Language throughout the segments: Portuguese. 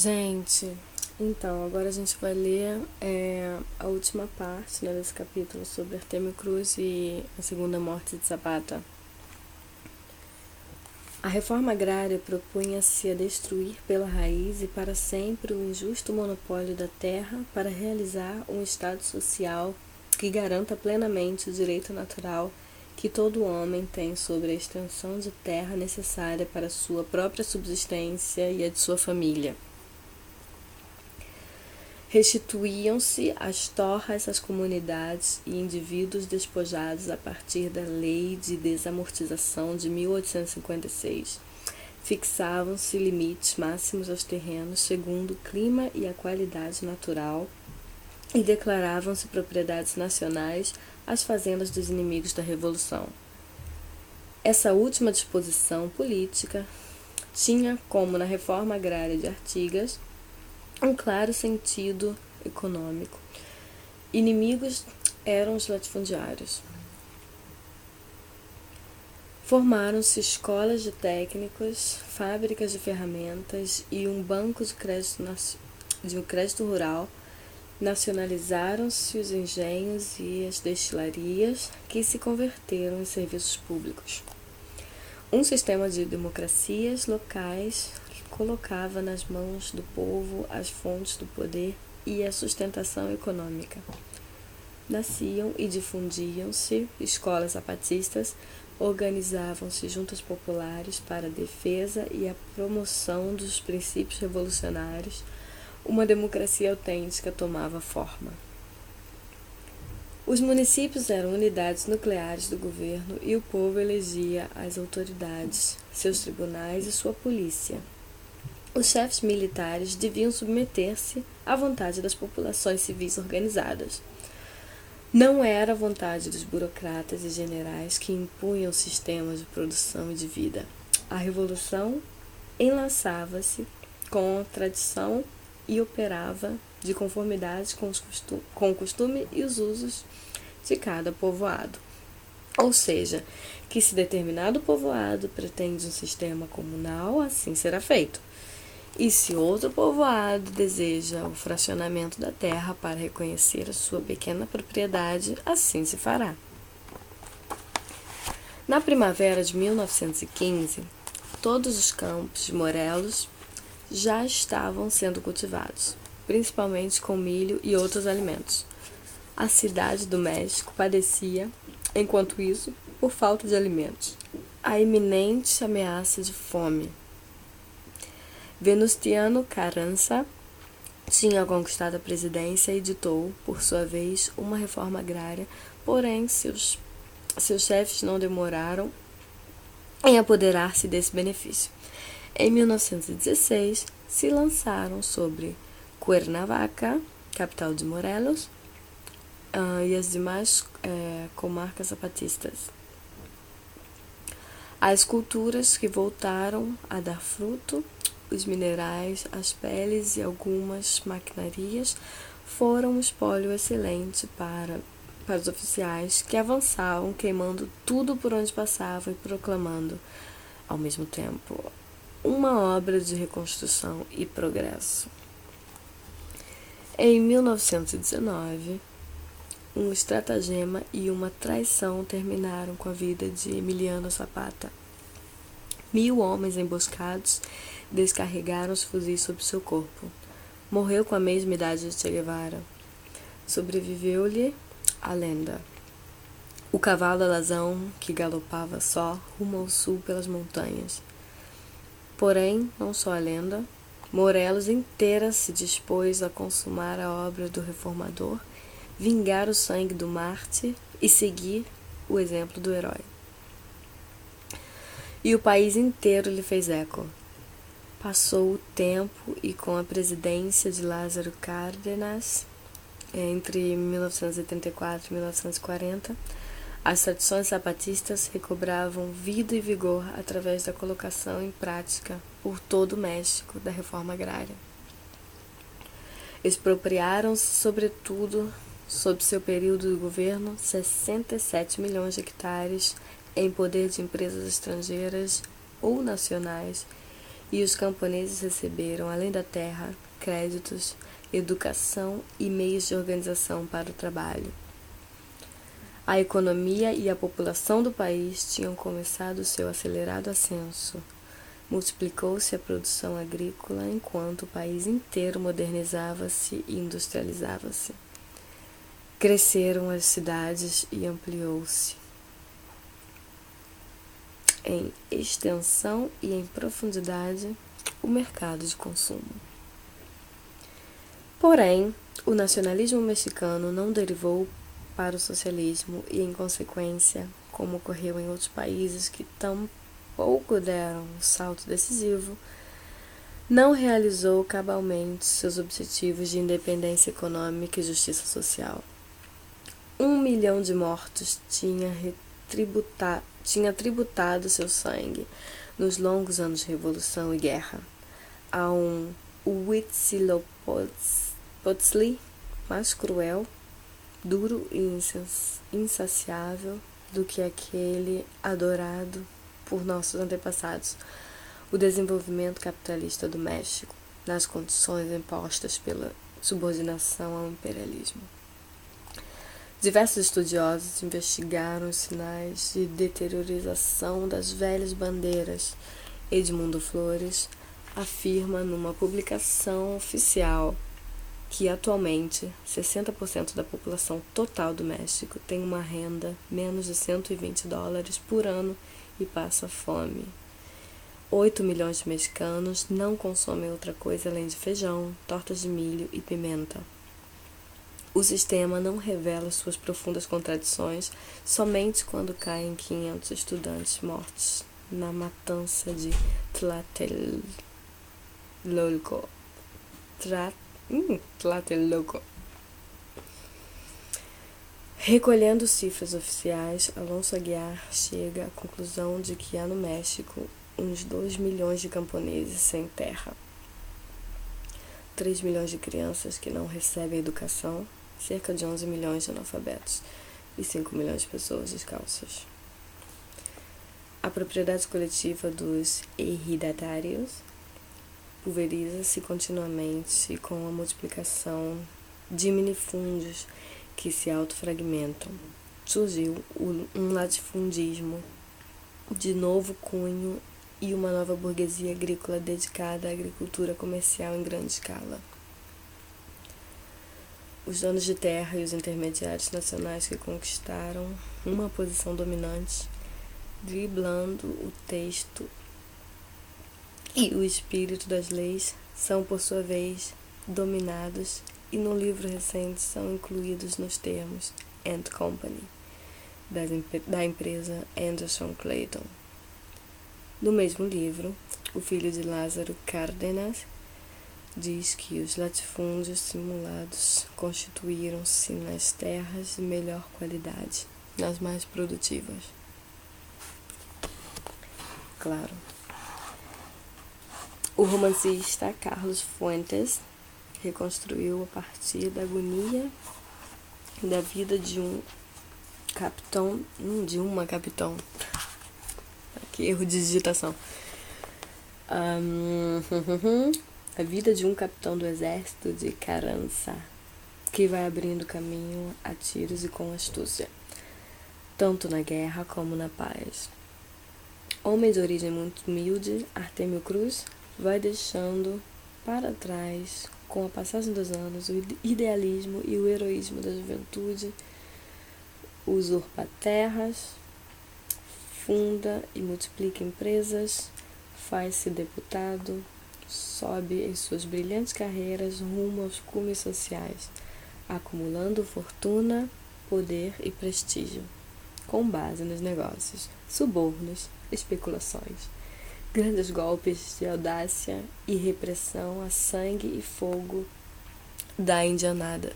Gente, então, agora a gente vai ler a última parte, né, desse capítulo sobre Artemio Cruz e a segunda morte de Zapata. A reforma agrária propunha-se a destruir pela raiz e para sempre o injusto monopólio da terra para realizar um Estado social que garanta plenamente o direito natural que todo homem tem sobre a extensão de terra necessária para sua própria subsistência e a de sua família. Restituíam-se as torras às comunidades e indivíduos despojados a partir da Lei de Desamortização de 1856. Fixavam-se limites máximos aos terrenos segundo o clima e a qualidade natural e declaravam-se propriedades nacionais as fazendas dos inimigos da Revolução. Essa última disposição política tinha, como na reforma agrária de Artigas, um claro sentido econômico. Inimigos eram os latifundiários. Formaram-se escolas de técnicos, fábricas de ferramentas e um banco de crédito rural. Nacionalizaram-se os engenhos e as destilarias, que se converteram em serviços públicos. Um sistema de democracias locais que colocava nas mãos do povo as fontes do poder e a sustentação econômica. Nasciam e difundiam-se escolas zapatistas, organizavam-se juntas populares para a defesa e a promoção dos princípios revolucionários. Uma democracia autêntica tomava forma. Os municípios eram unidades nucleares do governo e o povo elegia as autoridades, seus tribunais e sua polícia. Os chefes militares deviam submeter-se à vontade das populações civis organizadas. Não era a vontade dos burocratas e generais que impunham sistemas de produção e de vida. A revolução enlaçava-se com a tradição e operava de conformidade com o costume e os usos de cada povoado. Ou seja, que se determinado povoado pretende um sistema comunal, assim será feito. E se outro povoado deseja o fracionamento da terra para reconhecer a sua pequena propriedade, assim se fará. Na primavera de 1915, todos os campos de Morelos já estavam sendo cultivados, principalmente com milho e outros alimentos. A cidade do México padecia, enquanto isso, por falta de alimentos, a iminente ameaça de fome. Venustiano Carranza tinha conquistado a presidência e editou, por sua vez, uma reforma agrária, porém seus chefes não demoraram em apoderar-se desse benefício. Em 1916, se lançaram sobre Cuernavaca, capital de Morelos, e as demais comarcas zapatistas. As culturas que voltaram a dar fruto, os minerais, as peles e algumas maquinarias foram um espólio excelente para os oficiais que avançavam queimando tudo por onde passavam e proclamando, ao mesmo tempo, uma obra de reconstrução e progresso. Em 1919, um estratagema e uma traição terminaram com a vida de Emiliano Zapata. 1000 homens emboscados descarregaram os fuzis sobre seu corpo. Morreu com a mesma idade de Che Guevara. Sobreviveu-lhe a lenda. O cavalo alazão que galopava só rumo ao sul pelas montanhas. Porém, não só a lenda, Morelos inteira se dispôs a consumar a obra do reformador, vingar o sangue do mártir e seguir o exemplo do herói. E o país inteiro lhe fez eco. Passou o tempo e com a presidência de Lázaro Cárdenas, entre 1984 e 1940, as tradições zapatistas recobravam vida e vigor através da colocação em prática por todo o México da reforma agrária. Expropriaram-se, sobretudo, sob seu período de governo, 67 milhões de hectares em poder de empresas estrangeiras ou nacionais e os camponeses receberam, além da terra, créditos, educação e meios de organização para o trabalho. A economia e a população do país tinham começado seu acelerado ascenso. Multiplicou-se a produção agrícola enquanto o país inteiro modernizava-se e industrializava-se. Cresceram as cidades e ampliou-se em extensão e em profundidade o mercado de consumo. Porém, o nacionalismo mexicano não derivou para o socialismo e, em consequência, como ocorreu em outros países que tampouco deram um salto decisivo, não realizou cabalmente seus objetivos de independência econômica e justiça social. 1 milhão de mortos tinha tributado seu sangue nos longos anos de revolução e guerra a um Huitzilopochtli mais cruel, duro e insaciável do que aquele adorado por nossos antepassados, o desenvolvimento capitalista do México, nas condições impostas pela subordinação ao imperialismo. Diversos estudiosos investigaram os sinais de deteriorização das velhas bandeiras. Edmundo Flores afirma numa publicação oficial que atualmente 60% da população total do México tem uma renda menos de $120 por ano e passa fome. 8 milhões de mexicanos não consomem outra coisa além de feijão, tortas de milho e pimenta. O sistema não revela suas profundas contradições somente quando caem 500 estudantes mortos na matança de Tlatelolco. Recolhendo cifras oficiais, Alonso Aguiar chega à conclusão de que há no México uns 2 milhões de camponeses sem terra, 3 milhões de crianças que não recebem educação, cerca de 11 milhões de analfabetos e 5 milhões de pessoas descalças. A propriedade coletiva dos ejidatarios pulveriza-se continuamente com a multiplicação de minifúndios que se autofragmentam. Surgiu um latifundismo de novo cunho e uma nova burguesia agrícola dedicada à agricultura comercial em grande escala. Os donos de terra e os intermediários nacionais que conquistaram uma posição dominante, driblando o texto e o espírito das leis, são, por sua vez, dominados e no livro recente são incluídos nos termos and Company, da empresa Anderson Clayton. No mesmo livro, o filho de Lázaro Cárdenas diz que os latifúndios simulados constituíram-se nas terras de melhor qualidade, nas mais produtivas. Claro. O romancista Carlos Fuentes reconstruiu a partir da agonia da vida de uma capitão. Que erro de digitação. A vida de um capitão do exército de Carranza, que vai abrindo caminho a tiros e com astúcia, tanto na guerra como na paz. Homem de origem muito humilde, Artemio Cruz vai deixando para trás, com a passagem dos anos, o idealismo e o heroísmo da juventude, usurpa terras, funda e multiplica empresas, faz-se deputado, sobe em suas brilhantes carreiras rumo aos cumes sociais, acumulando fortuna, poder e prestígio, com base nos negócios, subornos, especulações, grandes golpes de audácia e repressão a sangue e fogo da indianada.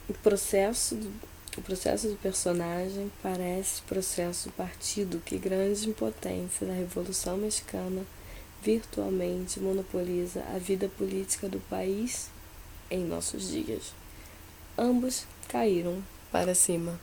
O processo do personagem parece processo do partido que grande potência da Revolução Mexicana virtualmente monopoliza a vida política do país em nossos dias. Ambos caíram para cima.